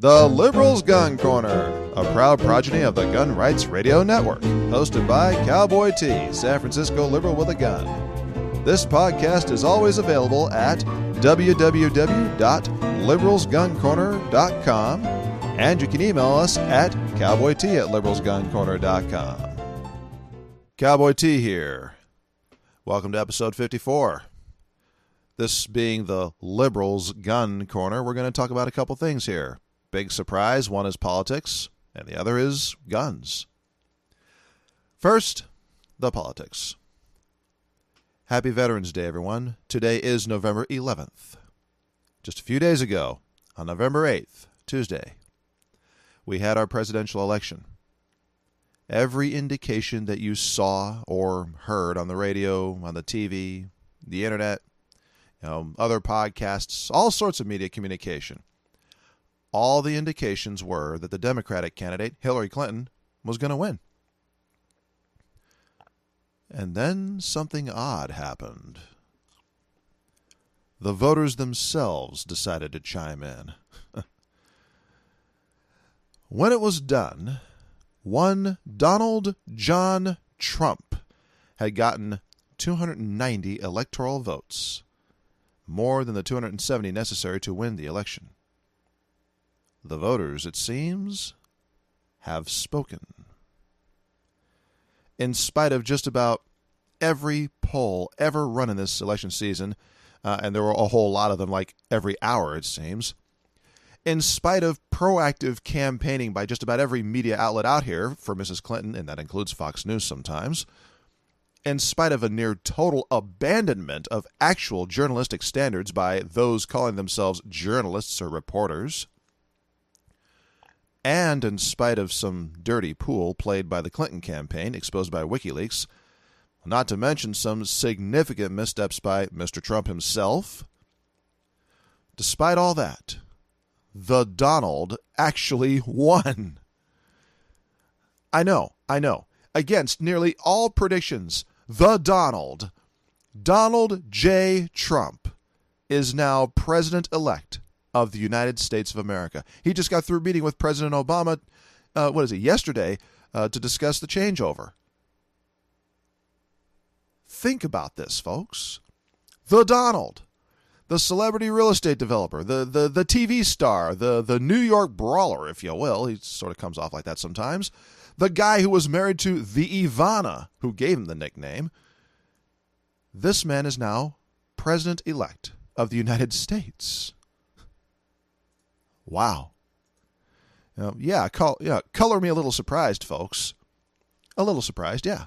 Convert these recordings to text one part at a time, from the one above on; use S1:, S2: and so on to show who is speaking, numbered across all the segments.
S1: The Liberals Gun Corner, a proud progeny of the Gun Rights Radio Network, hosted by Cowboy T, San Francisco liberal with a gun. This podcast is always available at www.liberalsguncorner.com, and you can email us at cowboyt@liberalsguncorner.com. Cowboy T here. Welcome to episode 54. This being the Liberals Gun Corner, we're going to talk about a couple things here. Big surprise, one is politics, and the other is guns. First, the politics. Happy Veterans Day, everyone. Today is November 11th. Just a few days ago, on November 8th, Tuesday, we had our presidential election. Every indication that you saw or heard on the radio, on the TV, the internet, other podcasts, all sorts of media communication, all the indications were that the Democratic candidate, Hillary Clinton, was going to win. And then something odd happened. The voters themselves decided to chime in. When it was done, one Donald John Trump had gotten 290 electoral votes, more than the 270 necessary to win the election. The voters, it seems, have spoken. In spite of just about every poll ever run in this election season, and there were a whole lot of them, like every hour it seems, in spite of proactive campaigning by just about every media outlet out here for Mrs. Clinton, and that includes Fox News sometimes, in spite of a near total abandonment of actual journalistic standards by those calling themselves journalists or reporters, and in spite of some dirty pool played by the Clinton campaign exposed by WikiLeaks, not to mention some significant missteps by Mr. Trump himself, despite all that, the Donald actually won. I know. Against nearly all predictions, the Donald J. Trump, is now president-elect of the United States of America. He just got through meeting with President Obama, yesterday, to discuss the changeover. Think about this, folks. The Donald, the celebrity real estate developer, the TV star, the New York brawler, if you will. He sort of comes off like that sometimes. The guy who was married to the Ivana, who gave him the nickname. This man is now president-elect of the United States. Wow. Color me a little surprised, folks. A little surprised, yeah.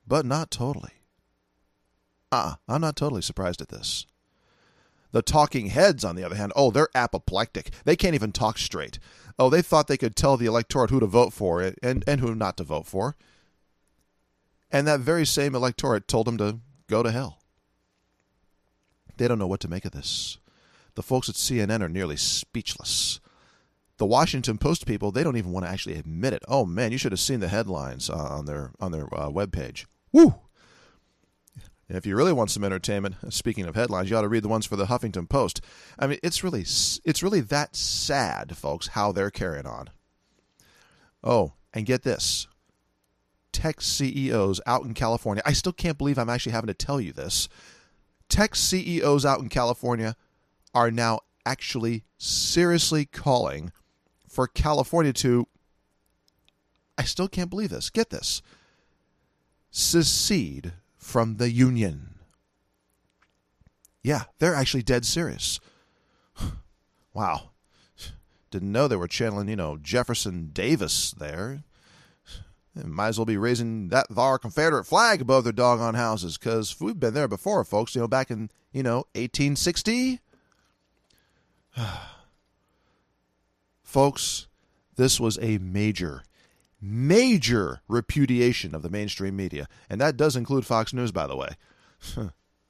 S1: But not totally. I'm not totally surprised at this. The talking heads, on the other hand, they're apoplectic. They can't even talk straight. They thought they could tell the electorate who to vote for and who not to vote for. And that very same electorate told them to go to hell. They don't know what to make of this. The folks at CNN are nearly speechless. The Washington Post people, they don't even want to actually admit it. Oh, man, you should have seen the headlines on their webpage. Woo! And if you really want some entertainment, speaking of headlines, you ought to read the ones for the Huffington Post. I mean, it's really that sad, folks, how they're carrying on. Oh, and get this. Tech CEOs out in California. I still can't believe I'm actually having to tell you this. Tech CEOs out in California are now actually seriously calling for California to, I still can't believe this, get this, secede from the union. Yeah, they're actually dead serious. Wow. Didn't know they were channeling, Jefferson Davis there. They might as well be raising that thar Confederate flag above their doggone houses, because we've been there before, folks, back in, 1860. Folks, this was a major repudiation of the mainstream media, and that does include Fox News, by the way.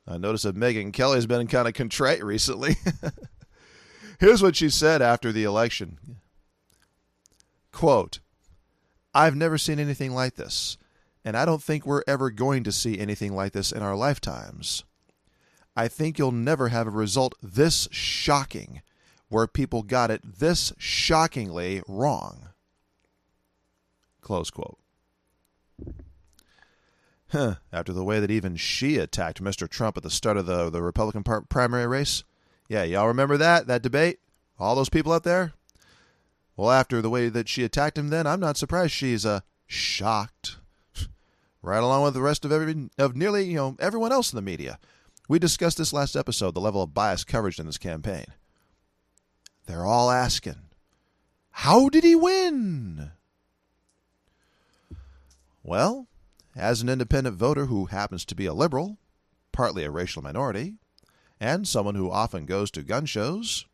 S1: I noticed that Megyn Kelly's been kind of contrite recently. Here's what she said after the election. Quote, "I've never seen anything like this, and I don't think we're ever going to see anything like this in our lifetimes. I think you'll never have a result this shocking where people got it this shockingly wrong. Close quote. After the way that even she attacked Mr. Trump at the start of the Republican primary race. Yeah, y'all remember that debate? All those people out there? Well, after the way that she attacked him then, I'm not surprised she's shocked. Right along with the rest of nearly everyone else in the media. We discussed this last episode, the level of biased coverage in this campaign. They're all asking, how did he win? Well, as an independent voter who happens to be a liberal, partly a racial minority, and someone who often goes to gun shows,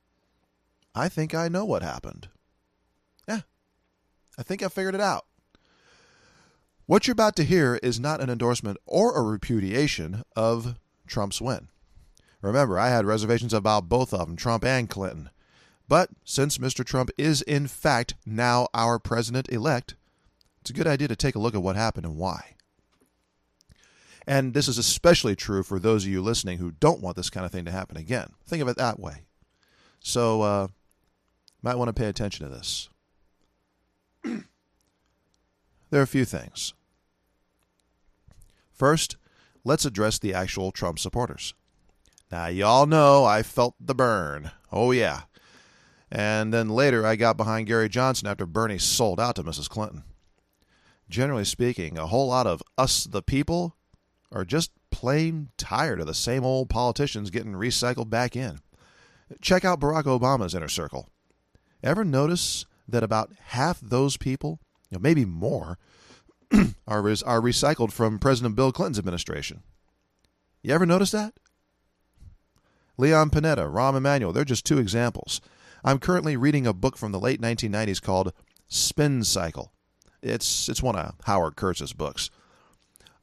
S1: I think I know what happened. Yeah, I think I figured it out. What you're about to hear is not an endorsement or a repudiation of Trump's win. Remember, I had reservations about both of them, Trump and Clinton. But since Mr. Trump is in fact now our president-elect, it's a good idea to take a look at what happened and why. And this is especially true for those of you listening who don't want this kind of thing to happen again. Think of it that way. So, might want to pay attention to this. There are a few things. First, let's address the actual Trump supporters. Now, y'all know I felt the burn. Oh, yeah. And then later I got behind Gary Johnson after Bernie sold out to Mrs. Clinton. Generally speaking, a whole lot of us, the people, are just plain tired of the same old politicians getting recycled back in. Check out Barack Obama's inner circle. Ever notice that about half those people, maybe more, are recycled from President Bill Clinton's administration? You ever notice that? Leon Panetta, Rahm Emanuel, they're just two examples. I'm currently reading a book from the late 1990s called Spin Cycle. It's one of Howard Kurtz's books.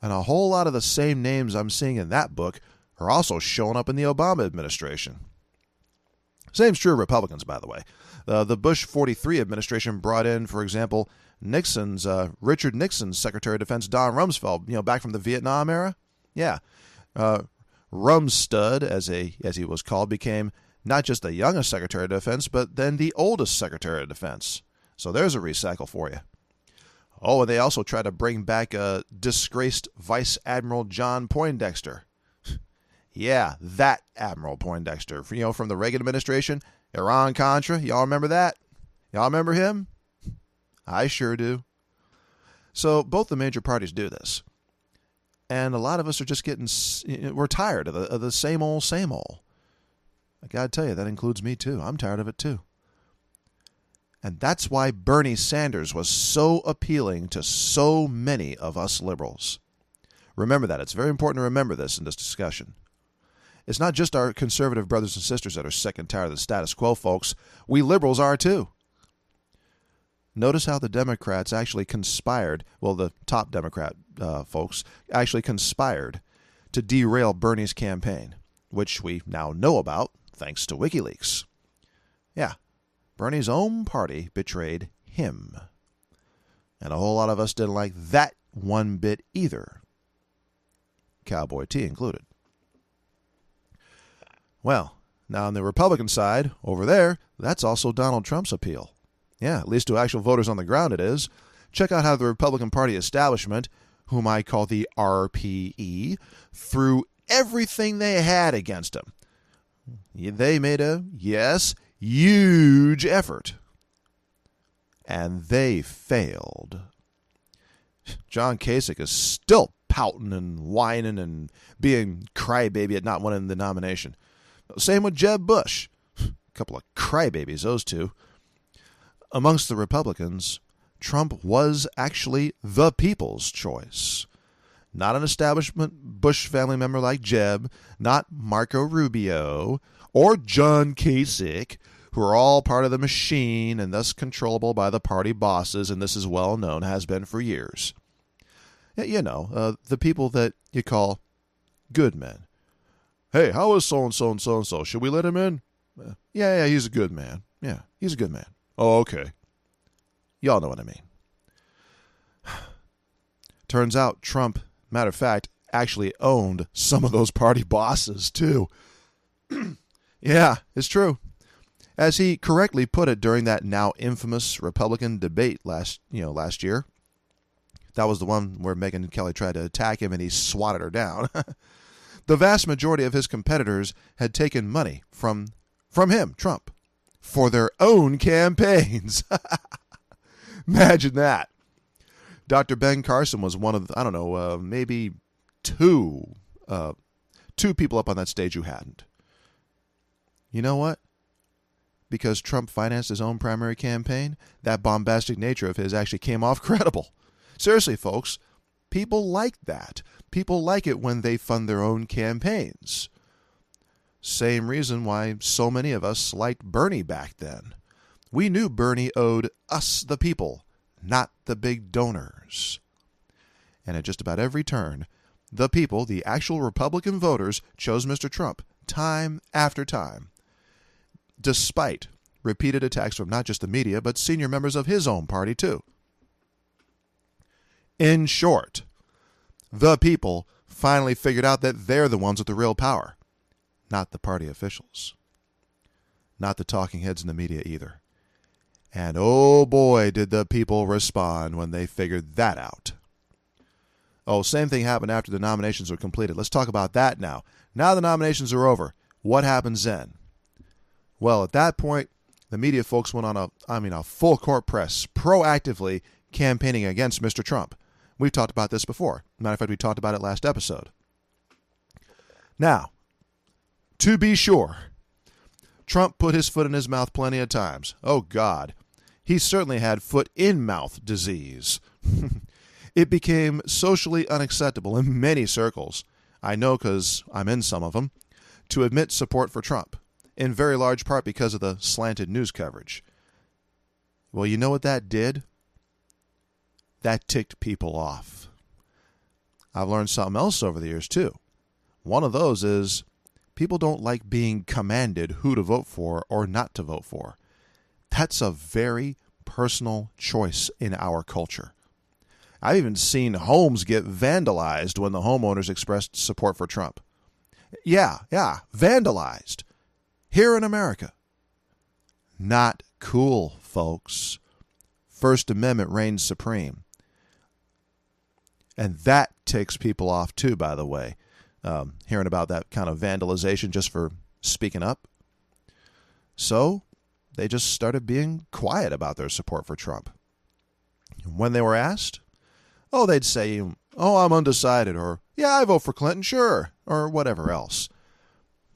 S1: And a whole lot of the same names I'm seeing in that book are also showing up in the Obama administration. Same's true of Republicans, by the way. The Bush 43 administration brought in, for example, Richard Nixon's Secretary of Defense, Don Rumsfeld, back from the Vietnam era. Yeah. Rumstud, as he was called, became not just the youngest Secretary of Defense, but then the oldest Secretary of Defense. So there's a recycle for you. Oh, and they also tried to bring back disgraced Vice Admiral John Poindexter. Yeah, that Admiral Poindexter, from the Reagan administration, Iran-Contra. Y'all remember that? Y'all remember him? I sure do. So both the major parties do this. And a lot of us are just we're tired of the same old, same old. I got to tell you, that includes me too. I'm tired of it too. And that's why Bernie Sanders was so appealing to so many of us liberals. Remember that. It's very important to remember this in this discussion. It's not just our conservative brothers and sisters that are sick and tired of the status quo, folks. We liberals are too. Notice how the Democrats actually conspired, the top Democrat folks actually conspired to derail Bernie's campaign, which we now know about thanks to WikiLeaks. Yeah, Bernie's own party betrayed him. And a whole lot of us didn't like that one bit either. Cowboy T included. Well, now on the Republican side, over there, that's also Donald Trump's appeal. Yeah, at least to actual voters on the ground it is. Check out how the Republican Party establishment, whom I call the RPE, threw everything they had against him. They made a, huge effort. And they failed. John Kasich is still pouting and whining and being crybaby at not winning the nomination. Same with Jeb Bush. A couple of crybabies, those two. Amongst the Republicans, Trump was actually the people's choice. Not an establishment Bush family member like Jeb, not Marco Rubio, or John Kasich, who are all part of the machine and thus controllable by the party bosses, and this is well known, has been for years. The people that you call good men. Hey, how is so-and-so and so-and-so? Should we let him in? Yeah, he's a good man. Yeah, he's a good man. Oh, okay. Y'all know what I mean. Turns out Trump, matter of fact, actually owned some of those party bosses, too. Yeah, it's true. As he correctly put it during that now infamous Republican debate last year. That was the one where Megyn Kelly tried to attack him and he swatted her down. The vast majority of his competitors had taken money from him, Trump, for their own campaigns. Imagine that. Dr. Ben Carson was one of, maybe two people up on that stage who hadn't. You know what? Because Trump financed his own primary campaign, that bombastic nature of his actually came off credible. Seriously, folks, people like that. People like it when they fund their own campaigns. Same reason why so many of us liked Bernie back then. We knew Bernie owed us, the people, not the big donors. And at just about every turn, the people, the actual Republican voters, chose Mr. Trump time after time, despite repeated attacks from not just the media, but senior members of his own party, too. In short, the people finally figured out that they're the ones with the real power, not the party officials, not the talking heads in the media either. And oh boy, did the people respond when they figured that out. Oh, same thing happened after the nominations were completed. Let's talk about that now. Now the nominations are over. What happens then? Well, at that point, the media folks went on a full court press, proactively campaigning against Mr. Trump. We've talked about this before. Matter of fact, we talked about it last episode. Now, to be sure, Trump put his foot in his mouth plenty of times. Oh, God. He certainly had foot-in-mouth disease. It became socially unacceptable in many circles, I know because I'm in some of them, to admit support for Trump, in very large part because of the slanted news coverage. Well, you know what that did? That ticked people off. I've learned something else over the years, too. One of those is people don't like being commanded who to vote for or not to vote for. That's a very personal choice in our culture. I've even seen homes get vandalized when the homeowners expressed support for Trump. Yeah, vandalized. Here in America. Not cool, folks. First Amendment reigns supreme. And that ticks people off too, by the way. Hearing about that kind of vandalization just for speaking up. So they just started being quiet about their support for Trump. When they were asked, they'd say, I'm undecided, or, yeah, I vote for Clinton, sure, or whatever else.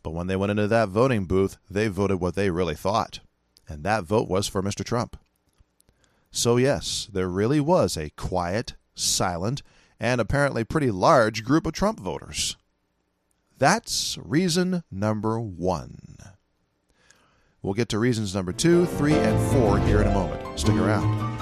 S1: But when they went into that voting booth, they voted what they really thought. And that vote was for Mr. Trump. So yes, there really was a quiet, silent, and apparently pretty large group of Trump voters. That's reason number 1. We'll get to reasons number 2, 3, and 4 here in a moment. Stick around.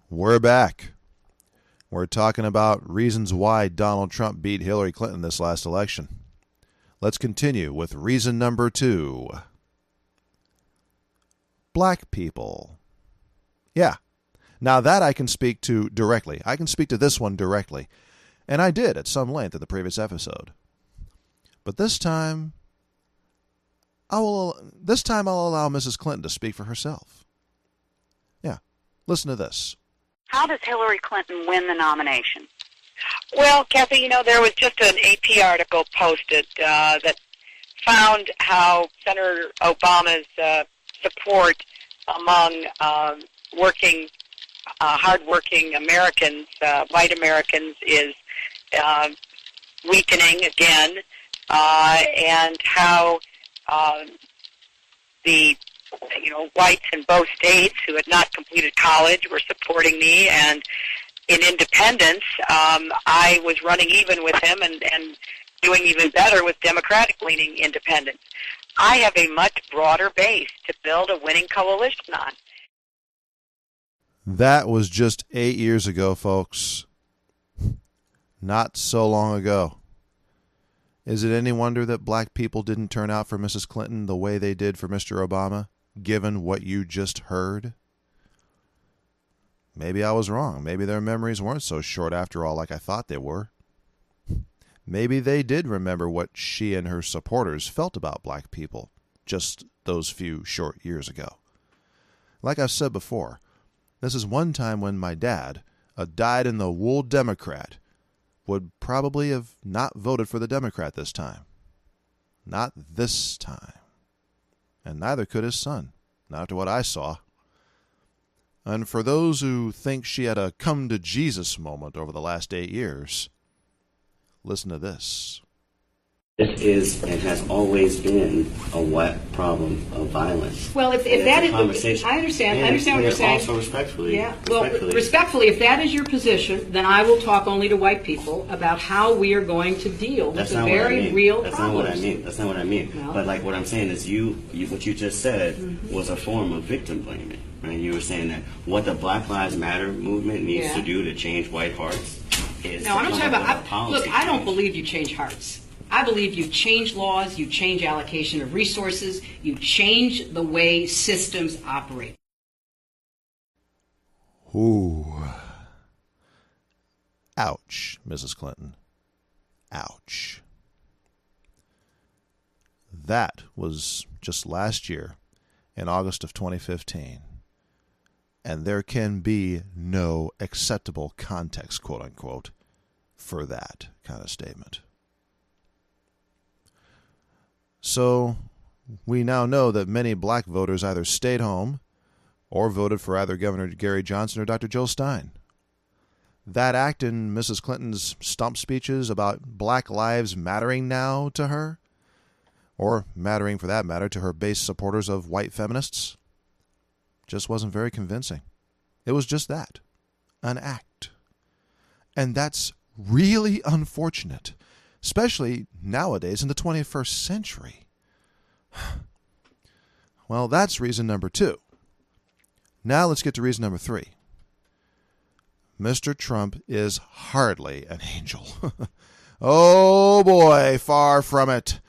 S1: We're back. We're talking about reasons why Donald Trump beat Hillary Clinton this last election. Let's continue with reason number 2. Black people. Yeah. Now that I can speak to directly. I can speak to this one directly. And I did at some length in the previous episode. But this time I'll allow Mrs. Clinton to speak for herself. Yeah. Listen to this.
S2: How does Hillary Clinton win the nomination?
S3: Well, Kathy, there was just an AP article posted that found how Senator Obama's support among hardworking Americans, white Americans, is weakening again, and how the whites in both states who had not completed college were supporting me, and in independence, I was running even with him, and doing even better with Democratic-leaning independents. I have a much broader base to build a winning coalition on.
S1: That was just 8 years ago, folks. Not so long ago. Is it any wonder that black people didn't turn out for Mrs. Clinton the way they did for Mr. Obama, given what you just heard? Maybe I was wrong. Maybe their memories weren't so short after all like I thought they were. Maybe they did remember what she and her supporters felt about black people just those few short years ago. Like I've said before, this is one time when my dad, a dyed-in-the-wool Democrat, would probably have not voted for the Democrat this time. Not this time. And neither could his son, not after what I saw. And for those who think she had a come-to-Jesus moment over the last 8 years, listen to this.
S4: This is and has always been a wet problem of violence.
S5: Well, if that is,
S4: conversation.
S5: I understand what you're saying.
S4: Also respectfully.
S5: Yeah. Well, respectfully, if that is your position, then I will talk only to white people about how we are going to deal with the very real problems.
S4: That's not what I mean. That's not what I mean.
S5: No.
S4: But like what I'm saying is, what you just said was a form of victim blaming. Right? You were saying that what the Black Lives Matter movement needs to do to change white hearts is.
S5: No, I'm not talking about. Look, I don't believe you change hearts. I believe you change laws, you change allocation of resources, you change the way systems operate.
S1: Ooh. Ouch, Mrs. Clinton. Ouch. That was just last year, in August of 2015. And there can be no acceptable context, quote unquote, for that kind of statement. So we now know that many black voters either stayed home or voted for either Governor Gary Johnson or Dr. Jill Stein. That act in Mrs. Clinton's stump speeches about black lives mattering now to her, or mattering for that matter to her base supporters of white feminists, just wasn't very convincing. It was just that, an act. And that's really unfortunate, especially nowadays in the 21st century. Well, that's reason number 2. Now let's get to reason number 3. Mr. Trump is hardly an angel. Oh boy, far from it.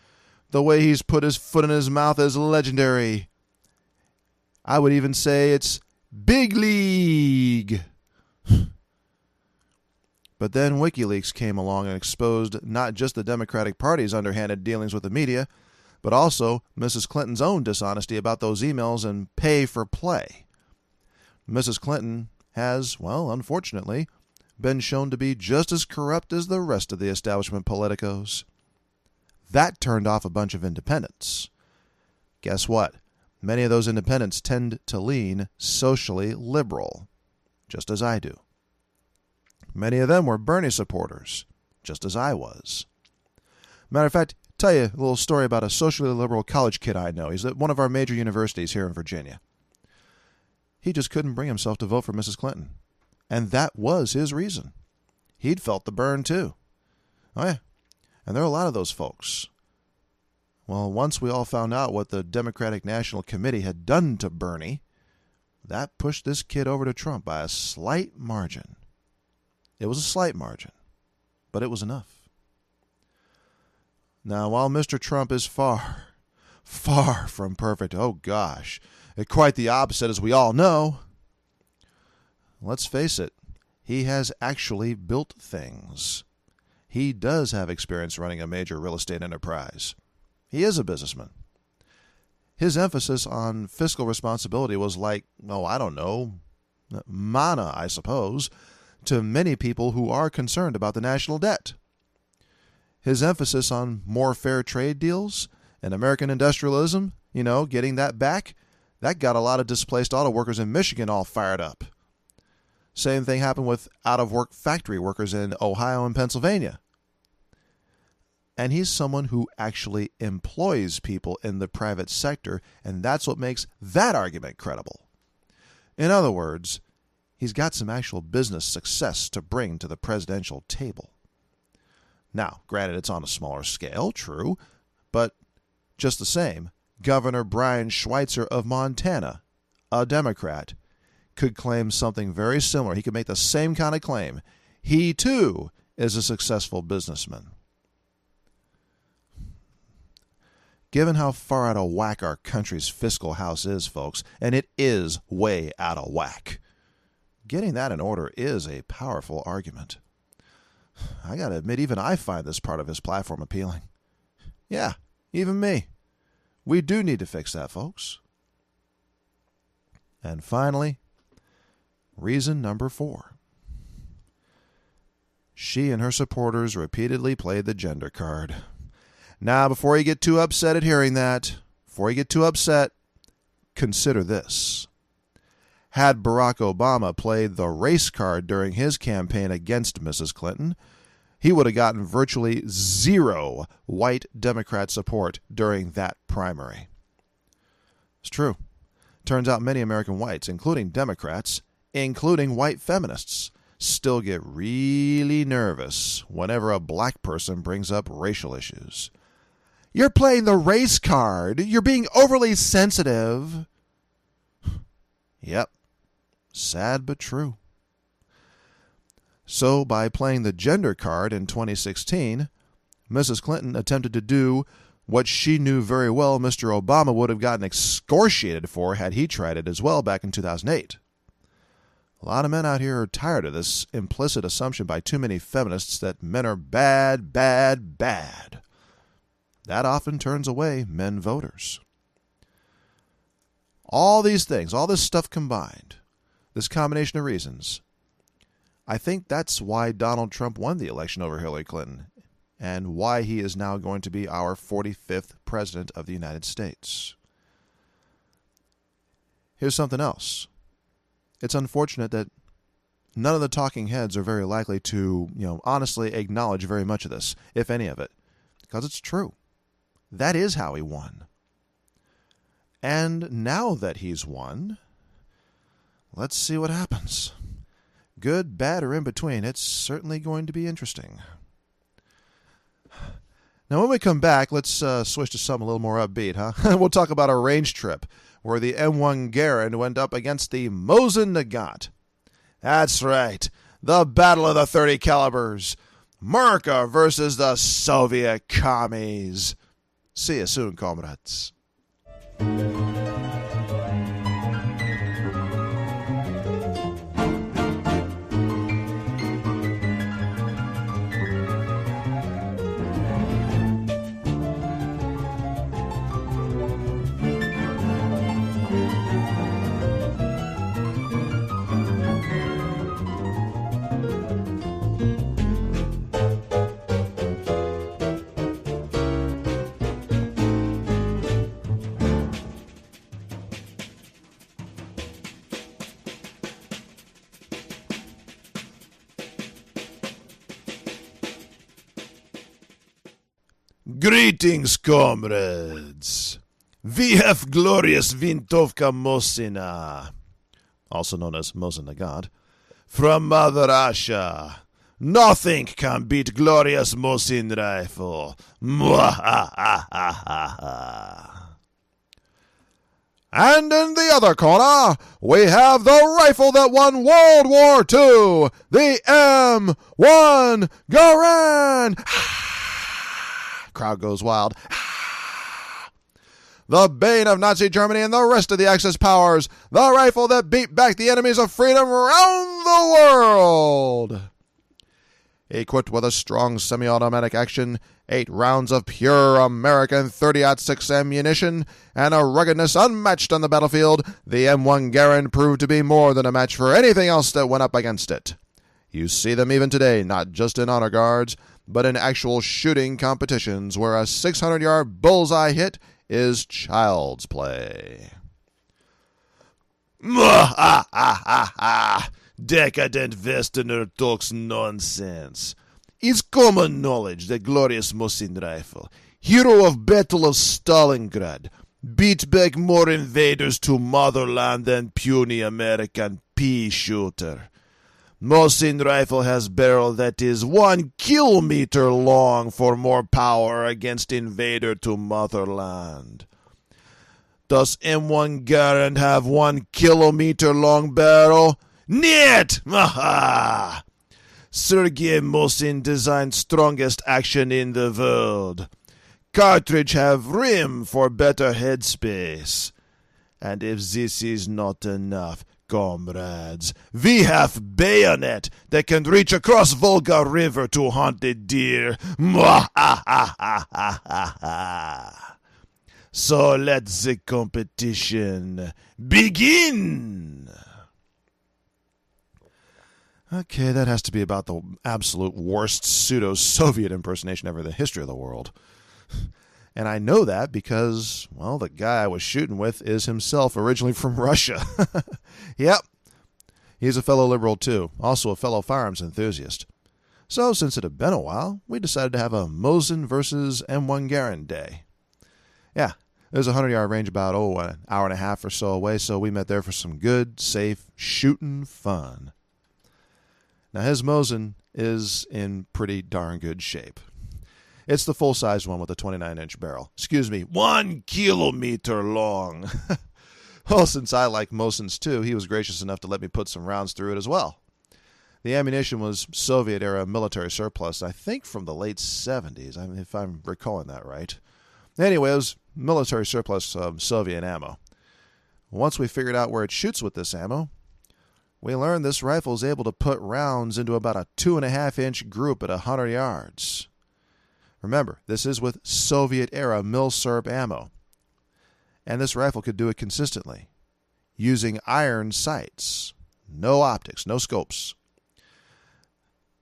S1: The way he's put his foot in his mouth is legendary. I would even say it's big league. But then WikiLeaks came along and exposed not just the Democratic Party's underhanded dealings with the media, but also Mrs. Clinton's own dishonesty about those emails and pay for play. Mrs. Clinton has, well, unfortunately, been shown to be just as corrupt as the rest of the establishment politicos. That turned off a bunch of independents. Guess what? Many of those independents tend to lean socially liberal, just as I do. Many of them were Bernie supporters, just as I was. Matter of fact, tell you a little story about a socially liberal college kid I know. He's at one of our major universities here in Virginia. He just couldn't bring himself to vote for Mrs. Clinton. And that was his reason. He'd felt the burn, too. Oh, yeah. And there are a lot of those folks. Well, once we all found out what the Democratic National Committee had done to Bernie, that pushed this kid over to Trump by a slight margin. It was a slight margin, but it was enough. Now, while Mr. Trump is far, far from perfect, oh gosh, quite the opposite as we all know, let's face it, he has actually built things. He does have experience running a major real estate enterprise. He is a businessman. His emphasis on fiscal responsibility was like, oh, I don't know, manna, I suppose, to many people who are concerned about the national debt. His emphasis on more fair trade deals and American industrialism, getting that back, that got a lot of displaced auto workers in Michigan all fired up. Same thing happened with out-of-work factory workers in Ohio and Pennsylvania. And he's someone who actually employs people in the private sector, and that's what makes that argument credible. In other words, he's got some actual business success to bring to the presidential table. Now, granted, it's on a smaller scale, true, but just the same, Governor Brian Schweitzer of Montana, a Democrat, could claim something very similar. He could make the same kind of claim. He, too, is a successful businessman. Given how far out of whack our country's fiscal house is, folks, and it is way out of whack, getting that in order is a powerful argument. I gotta admit, even I find this part of his platform appealing. Yeah, even me. We do need to fix that, folks. And finally, reason number 4. She and her supporters repeatedly played the gender card. Now, before you get too upset at hearing that, consider this. Had Barack Obama played the race card during his campaign against Mrs. Clinton, he would have gotten virtually 0 white Democrat support during that primary. It's true. Turns out many American whites, including Democrats, including white feminists, still get really nervous whenever a black person brings up racial issues. You're playing the race card. You're being overly sensitive. Yep. Sad but true. So, by playing the gender card in 2016, Mrs. Clinton attempted to do what she knew very well Mr. Obama would have gotten excoriated for had he tried it as well back in 2008. A lot of men out here are tired of this implicit assumption by too many feminists that men are bad, bad, bad. That often turns away men voters. All these things, all this stuff combined, this combination of reasons, I think that's why Donald Trump won the election over Hillary Clinton and why he is now going to be our 45th president of the United States. Here's something else. It's unfortunate that none of the talking heads are very likely to, honestly acknowledge very much of this, if any of it, because it's true. That is how he won. And now that he's won, let's see what happens. Good, bad, or in between, it's certainly going to be interesting. Now, when we come back, let's switch to something a little more upbeat, huh? We'll talk about a range trip where the M1 Garand went up against the Mosin-Nagant. That's right, the battle of the 30 calibers. America versus the Soviet commies. See you soon, comrades. Greetings, comrades. We have glorious Vintovka Mosina, also known as Mosin-Nagant, from Mother Russia. Nothing can beat glorious Mosin rifle. And in the other corner, we have the rifle that won World War II, the M1 Garand. Crowd goes wild. The bane of Nazi Germany and the rest of the Axis powers, the rifle that beat back the enemies of freedom around the world. Equipped with a strong semi-automatic action, 8 rounds of pure American 30-06 ammunition, and a ruggedness unmatched on the battlefield, the M1 Garand proved to be more than a match for anything else that went up against it. You see them even today, not just in honor guards, but in actual shooting competitions where a 600-yard bullseye hit is child's play. Decadent Westerner talks nonsense. It's common knowledge that glorious Mosin rifle, hero of Battle of Stalingrad, beat back more invaders to motherland than puny American pea shooter. Mosin rifle has barrel that is 1 kilometer long for more power against invader to motherland. Does M1 Garand have 1 kilometer long barrel? Niet! Aha! Sergei Mosin designed strongest action in the world. Cartridge have rim for better headspace. And if this is not enough, comrades, we have bayonet that can reach across Volga River to hunt the deer. So let the competition begin. Okay, that has to be about the absolute worst pseudo-Soviet impersonation ever in the history of the world. And I know that because, well, the guy I was shooting with is himself originally from Russia. Yep. He's a fellow liberal, too. Also a fellow firearms enthusiast. So, since it had been a while, we decided to have a Mosin versus M1 Garand day. Yeah, there's a 100-yard range about, an hour and a half or so away, so we met there for some good, safe, shooting fun. Now, his Mosin is in pretty darn good shape. It's the full-size one with a 29-inch barrel. 1 kilometer long. Well, since I like Mosins too, he was gracious enough to let me put some rounds through it as well. The ammunition was Soviet-era military surplus, I think from the late 70s, if I'm recalling that right. Anyway, it was military surplus Soviet ammo. Once we figured out where it shoots with this ammo, we learned this rifle is able to put rounds into about a 2.5-inch group at 100 yards. Remember, this is with Soviet-era mil-surp ammo. And this rifle could do it consistently, using iron sights. No optics, no scopes.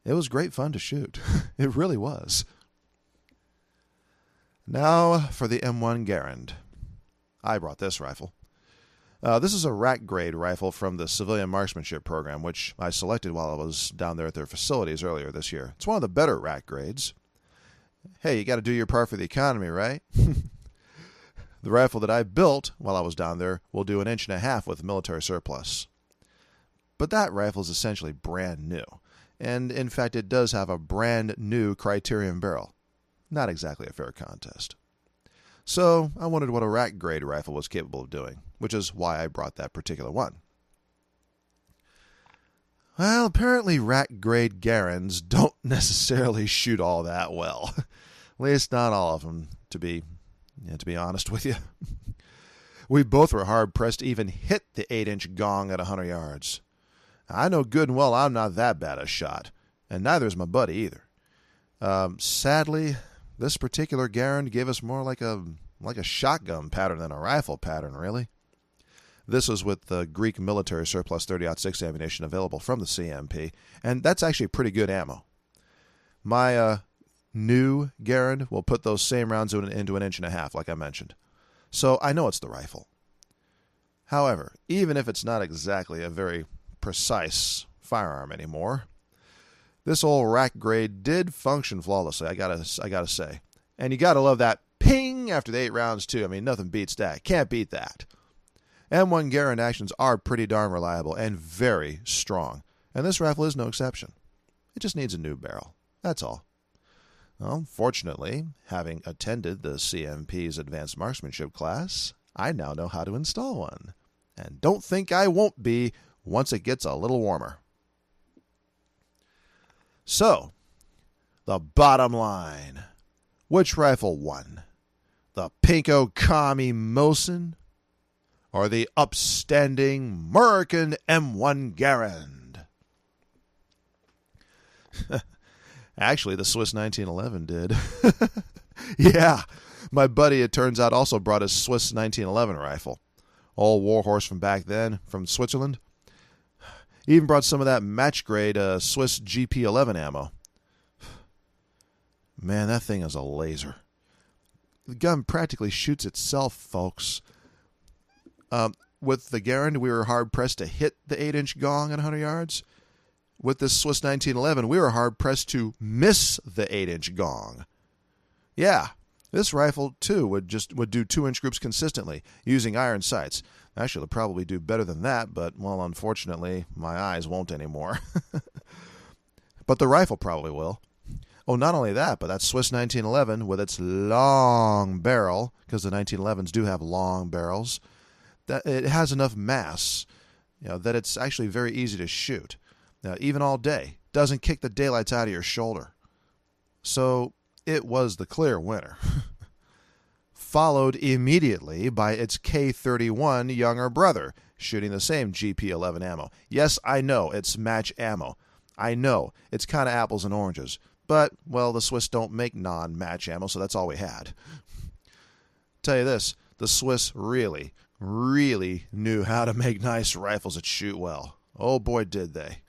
S1: It was great fun to shoot. It really was. Now for the M1 Garand. I brought this rifle. This is a rack-grade rifle from the civilian marksmanship program, which I selected while I was down there at their facilities earlier this year. It's one of the better rack grades. Hey, you got to do your part for the economy, right? The rifle that I built while I was down there will do 1.5 inches with military surplus. But that rifle is essentially brand new. And in fact, it does have a brand new Criterion barrel. Not exactly a fair contest. So I wondered what a rack grade rifle was capable of doing, which is why I brought that particular one. Well, apparently rack grade Garands don't necessarily shoot all that well. At least not all of them, to be honest with you. We both were hard-pressed to even hit the 8-inch gong at 100 yards. I know good and well I'm not that bad a shot, and neither is my buddy either. Sadly, this particular Garand gave us more like a shotgun pattern than a rifle pattern, really. This was with the Greek military surplus 30-06 ammunition available from the CMP, and that's actually pretty good ammo. My new Garand will put those same rounds into 1.5 inches, like I mentioned. So I know it's the rifle. However, even if it's not exactly a very precise firearm anymore, this old rack grade did function flawlessly, I gotta say. And you gotta love that ping after the 8 rounds too. I mean, nothing beats that. Can't beat that. M1 Garand actions are pretty darn reliable and very strong, and this rifle is no exception. It just needs a new barrel. That's all. Well, fortunately, having attended the CMP's Advanced Marksmanship class, I now know how to install one. And don't think I won't be once it gets a little warmer. So, the bottom line. Which rifle won? The Pinko Commie Mosin or the upstanding American M1 Garand? Actually, the Swiss 1911 did. Yeah, my buddy, it turns out, also brought his Swiss 1911 rifle. Old warhorse from back then, from Switzerland. He even brought some of that match-grade Swiss GP11 ammo. Man, that thing is a laser. The gun practically shoots itself, folks. With the Garand, we were hard-pressed to hit the 8-inch gong at 100 yards. With this Swiss 1911, we were hard-pressed to miss the 8-inch gong. Yeah, This rifle, too, would do 2-inch groups consistently, using iron sights. Actually, it'll probably do better than that, but, well, unfortunately, my eyes won't anymore. But the rifle probably will. Oh, not only that, but that Swiss 1911 with its long barrel, because the 1911s do have long barrels, that it has enough mass, that it's actually very easy to shoot. Now, even all day, doesn't kick the daylights out of your shoulder. So it was the clear winner. Followed immediately by its K31 younger brother, shooting the same GP11 ammo. Yes, I know, it's match ammo. I know, it's kind of apples and oranges. But, well, the Swiss don't make non-match ammo, so that's all we had. Tell you this, the Swiss really, really knew how to make nice rifles that shoot well. Oh boy, did they.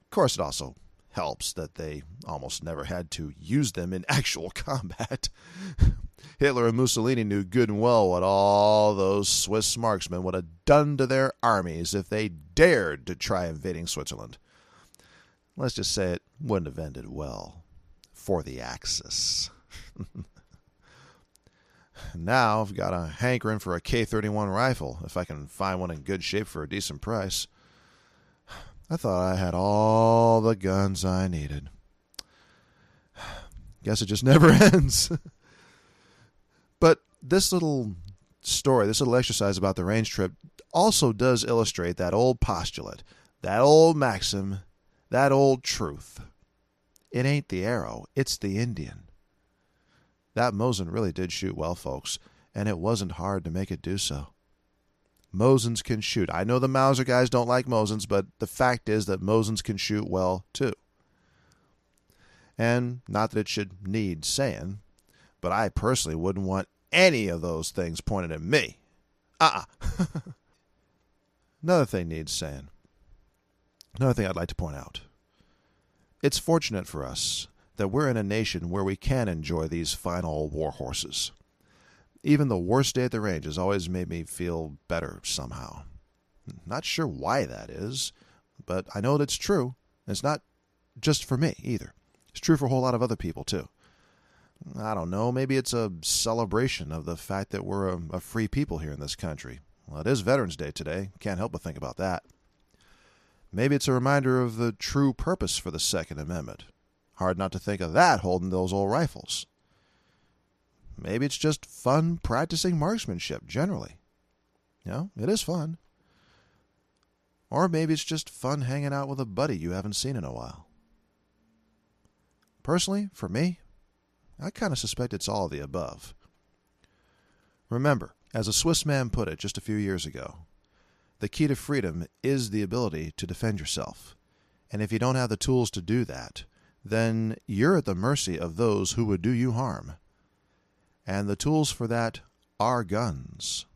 S1: Of course, it also helps that they almost never had to use them in actual combat. Hitler and Mussolini knew good and well what all those Swiss marksmen would have done to their armies if they dared to try invading Switzerland. Let's just say it wouldn't have ended well for the Axis. Now I've got a hankering for a K31 rifle, if I can find one in good shape for a decent price. I thought I had all the guns I needed. Guess it just never ends. But this little story, this little exercise about the range trip also does illustrate that old postulate, that old maxim, that old truth. It ain't the arrow, it's the Indian. That Mosin really did shoot well, folks, and it wasn't hard to make it do so. Mosins can shoot. I know the Mauser guys don't like Mosins, but the fact is that Mosins can shoot well, too. And not that it should need saying, but I personally wouldn't want any of those things pointed at me. Another thing needs saying. Another thing I'd like to point out. It's fortunate for us that we're in a nation where we can enjoy these fine old war horses. Even the worst day at the range has always made me feel better somehow. Not sure why that is, but I know that it's true. It's not just for me either. It's true for a whole lot of other people too. I don't know, maybe it's a celebration of the fact that we're a free people here in this country. Well, it is Veterans Day today. Can't help but think about that. Maybe it's a reminder of the true purpose for the Second Amendment. Hard not to think of that holding those old rifles. Maybe it's just fun practicing marksmanship generally. It is fun. Or maybe it's just fun hanging out with a buddy you haven't seen in a while. Personally, for me, I kind of suspect it's all of the above. Remember, as a Swiss man put it just a few years ago, the key to freedom is the ability to defend yourself. And if you don't have the tools to do that, then you're at the mercy of those who would do you harm. And the tools for that are guns.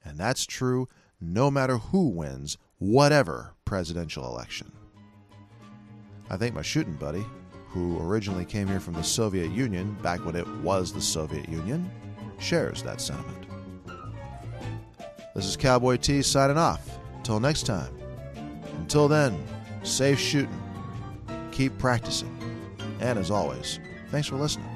S1: And that's true no matter who wins whatever presidential election. I think my shooting buddy, who originally came here from the Soviet Union back when it was the Soviet Union, shares that sentiment. This is Cowboy T signing off. Until next time. Until then, safe shooting. Keep practicing. And as always, thanks for listening.